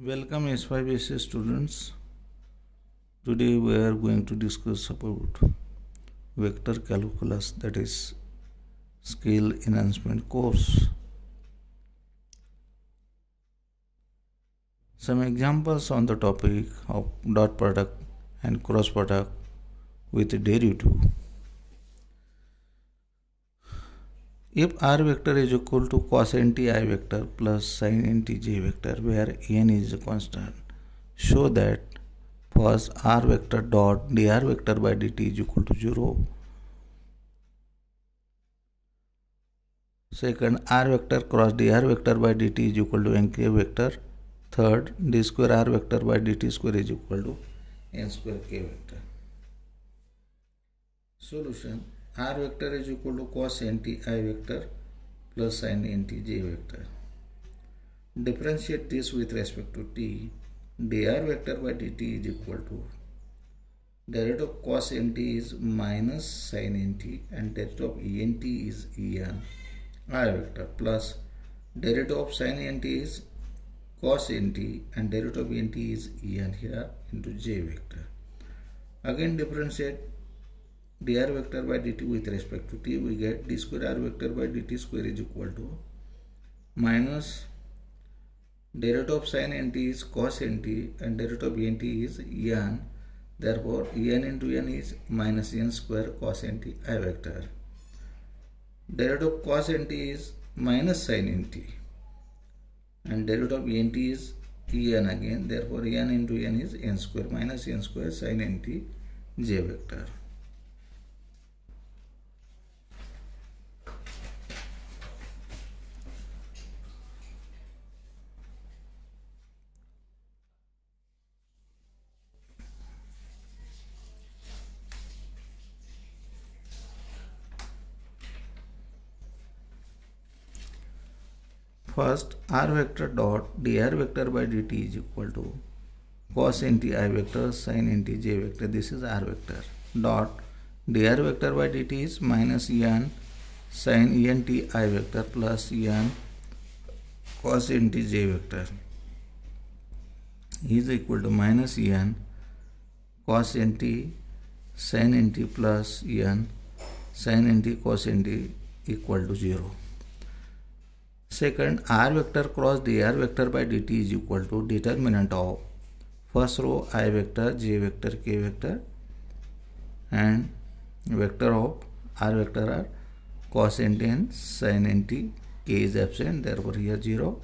Welcome S5 students. Today we are going to discuss about vector calculus, that is skill enhancement course. Some examples on the topic of dot product and cross product with derivative. If r vector is equal to cos nt I vector plus sin nt j vector, where n is a constant, show that first r vector dot dr vector by dt is equal to 0. Second, r vector cross dr vector by dt is equal to nk vector. Third, d square r vector by dt square is equal to n square k vector. Solution: r vector is equal to cos nt I vector plus sin nt j vector. Differentiate this with respect to t. Dr vector by dt is equal to derivative of cos nt is minus sin nt and derivative of ent is en I vector plus derivative of sin nt is cos nt and derivative of nt is en here into j vector. Again differentiate dr vector by dt with respect to t, we get d square r vector by dt square is equal to minus derivative of sin nt is cos nt and derivative of nt is en. Therefore, en into n is minus n square cos nt I vector. Derivative of cos nt is minus sin nt and derivative of nt is en again. Therefore, en into n is n square minus n square sin nt j vector. First, r vector dot dr vector by dt is equal to cos nt I vector sin nt j vector. This is r vector dot dr vector by dt is minus en sin ent I vector plus en cos nt j vector is equal to minus en cos nt sin nt plus en sin nt cos nt equal to 0. Second, r vector cross dr vector by dt is equal to determinant of first row I vector, j vector, k vector and vector of r vector are cos nt and sin nt, k is absent, therefore here 0.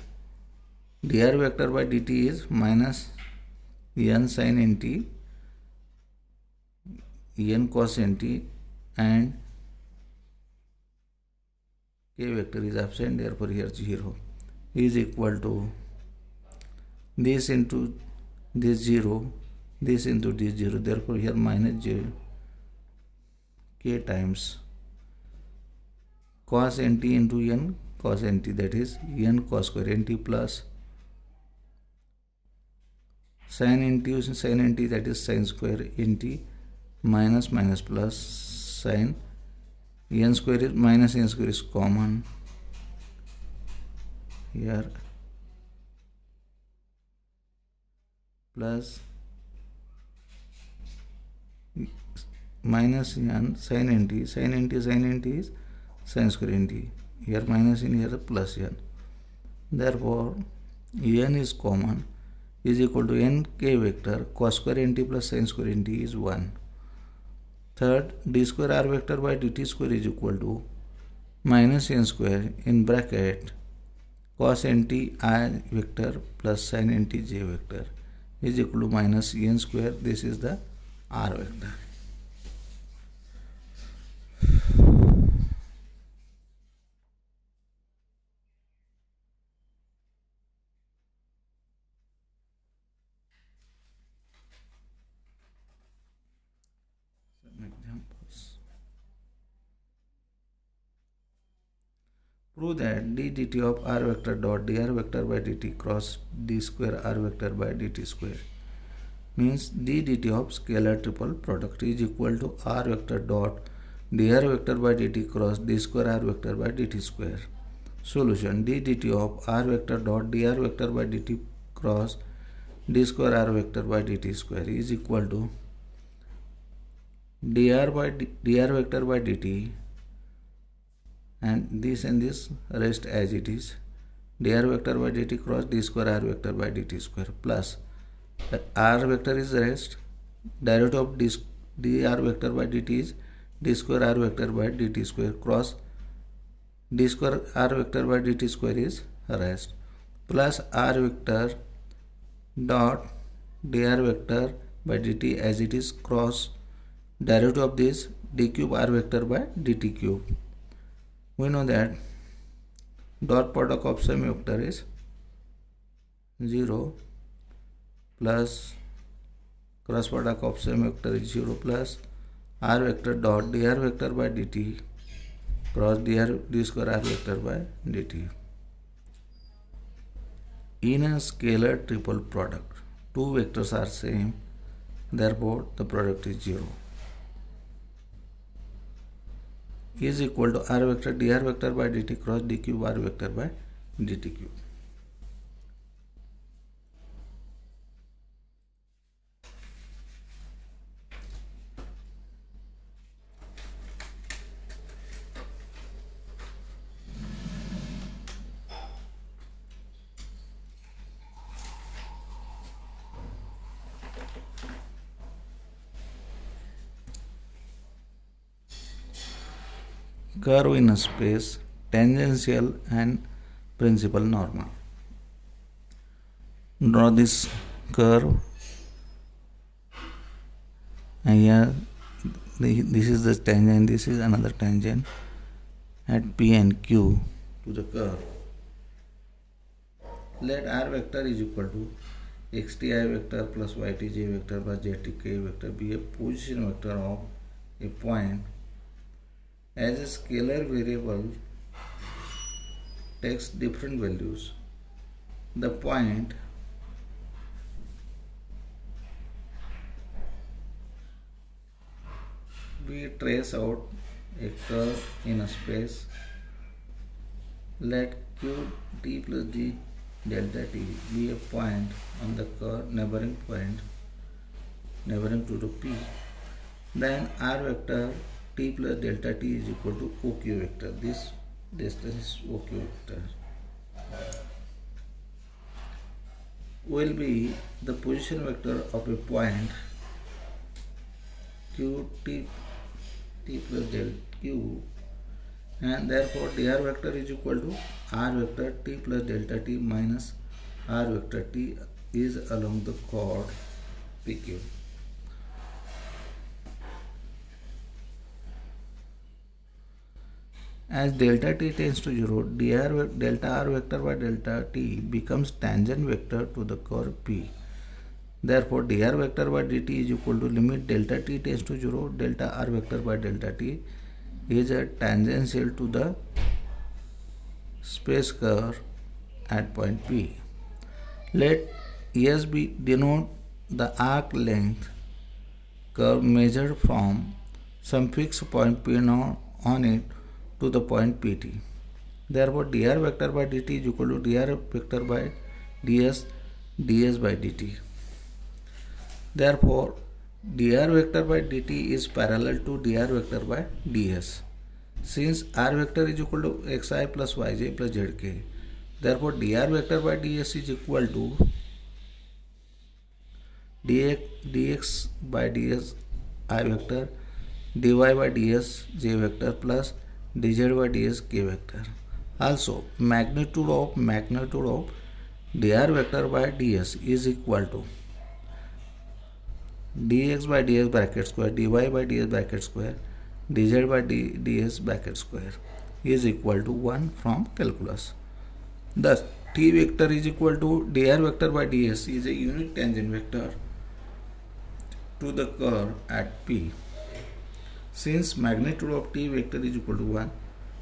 dr vector by dt is minus en sin nt, en cos nt and k vector is absent, therefore here 0 is equal to this into this 0, this into this 0, therefore here minus j k times cos nt into n cos nt, that is n cos square nt plus sin nt that is sin square nt minus minus plus sin n square is minus n square is common here plus minus n sin nt is sin square nt, here minus n, here plus n, therefore n is common is equal to n k vector cos square nt plus sin square nt is 1. Third, d square r vector by dt square is equal to minus n square in bracket cos nt I vector plus sin nt j vector is equal to minus n square. This is the r vector. Examples. Prove that d dt of r vector dot dr vector by dt cross d square r vector by dt square means d dt of scalar triple product is equal to r vector dot dr vector by dt cross d square r vector by dt square. Solution: d dt of r vector dot dr vector by dt cross d square r vector by dt square is equal to dr vector by dt, and this rest as it is, dr vector by dt cross d square r vector by dt square, plus r vector is rest, derivative of dr vector by dt is d square r vector by dt square cross d square r vector by dt square is rest, plus r vector dot dr vector by dt as it is cross derivative of this d cube r vector by dt cube. We know that dot product of semi vector is 0 plus cross product of semi vector is 0 plus r vector dot dr vector by dt cross d square r vector by dt. In a scalar triple product, two vectors are same, therefore the product is 0. Is equal to r vector dr vector by dt cross d cube r vector by dt cube. Curve in a space, tangential and principal normal. Draw this curve, and here this is the tangent, this is another tangent at P and Q to the curve. Let r vector is equal to xti vector plus ytj vector plus ztk vector be a position vector of a point. As a scalar variable takes different values, the point we trace out a curve in a space. Let q t plus d delta t be a point on the curve neighboring to the p. Then r vector t plus delta t is equal to OQ vector. This distance is OQ vector. Will be the position vector of a point q t plus delta q, and therefore dr vector is equal to r vector t plus delta t minus r vector t is along the chord PQ. As delta t tends to 0, delta r vector by delta t becomes tangent vector to the curve P. Therefore, dr vector by dt is equal to limit delta t tends to 0, delta r vector by delta t is a tangential to the space curve at point P. Let S be denote the arc length curve measured from some fixed point P0 on it to the point Pt. Therefore, dr vector by dt is equal to dr vector by ds by dt. Therefore, dr vector by dt is parallel to dr vector by ds. Since r vector is equal to xi plus yj plus zk, therefore dr vector by ds is equal to dx by ds I vector, dy by ds j vector plus dz by ds k vector. Also, magnitude of dr vector by ds is equal to dx by ds bracket square, dy by ds bracket square, dz by ds bracket square is equal to 1 from calculus. Thus, t vector is equal to dr vector by ds is a unit tangent vector to the curve at P. Since magnitude of t vector is equal to 1,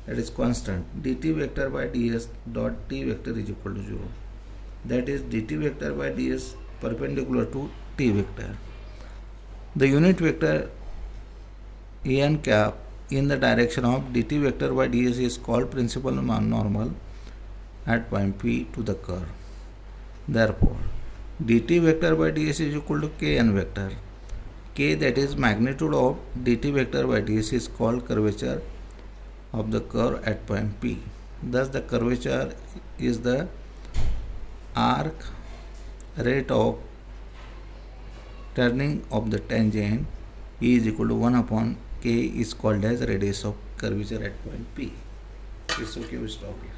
that is constant, dt vector by ds dot t vector is equal to 0. That is dt vector by ds perpendicular to t vector. The unit vector en cap in the direction of dt vector by ds is called principal normal at point P to the curve. Therefore, dt vector by ds is equal to kn vector. K, that is magnitude of dt vector by ds, is called curvature of the curve at point P. Thus the curvature is the arc rate of turning of the tangent. E is equal to 1 upon k is called as radius of curvature at point P. It's okay, we stop here.